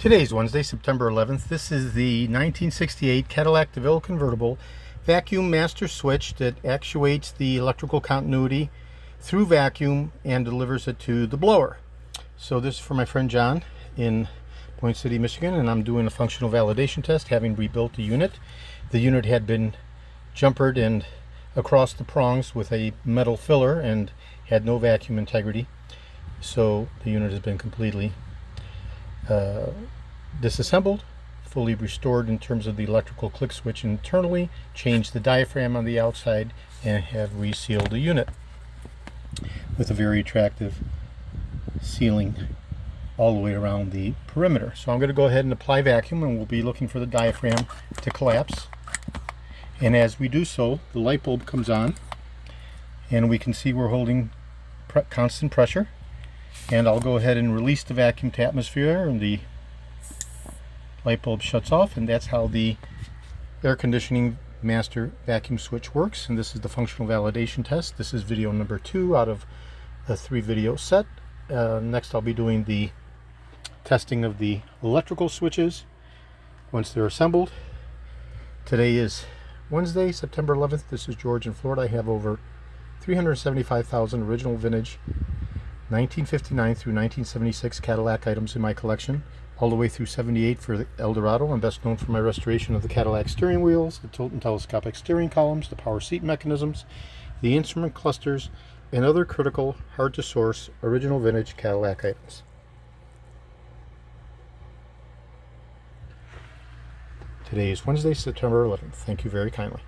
Today's Wednesday, September 11th. This is the 1968 Cadillac DeVille convertible vacuum master switch that actuates the electrical continuity through vacuum and delivers it to the blower. So this is for my friend John in Point City, Michigan, and I'm doing a functional validation test, having rebuilt the unit. The unit had been jumpered and across the prongs with a metal filler and had no vacuum integrity. So the unit has been completely disassembled, fully restored in terms of the electrical click switch internally, changed the diaphragm on the outside, and have resealed the unit with a very attractive sealing all the way around the perimeter. So I'm going to go ahead and apply vacuum, and we'll be looking for the diaphragm to collapse. And as we do so, the light bulb comes on, and we can see we're holding constant pressure. And I'll go ahead and release the vacuum to atmosphere, and the light bulb shuts off, and that's how the air conditioning master vacuum switch works. And this is the functional validation test. This is video number 2 out of a 3-video set. Next I'll be doing the testing of the electrical switches once they're assembled. Today is Wednesday, September 11th. This is George in Florida. I have over 375,000 original vintage 1959 through 1976 Cadillac items in my collection, all the way through 78 for the Eldorado. I'm best known for my restoration of the Cadillac steering wheels, the tilt and telescopic steering columns, the power seat mechanisms, the instrument clusters, and other critical, hard to source, original vintage Cadillac items. Today is Wednesday, September 11th. Thank you very kindly.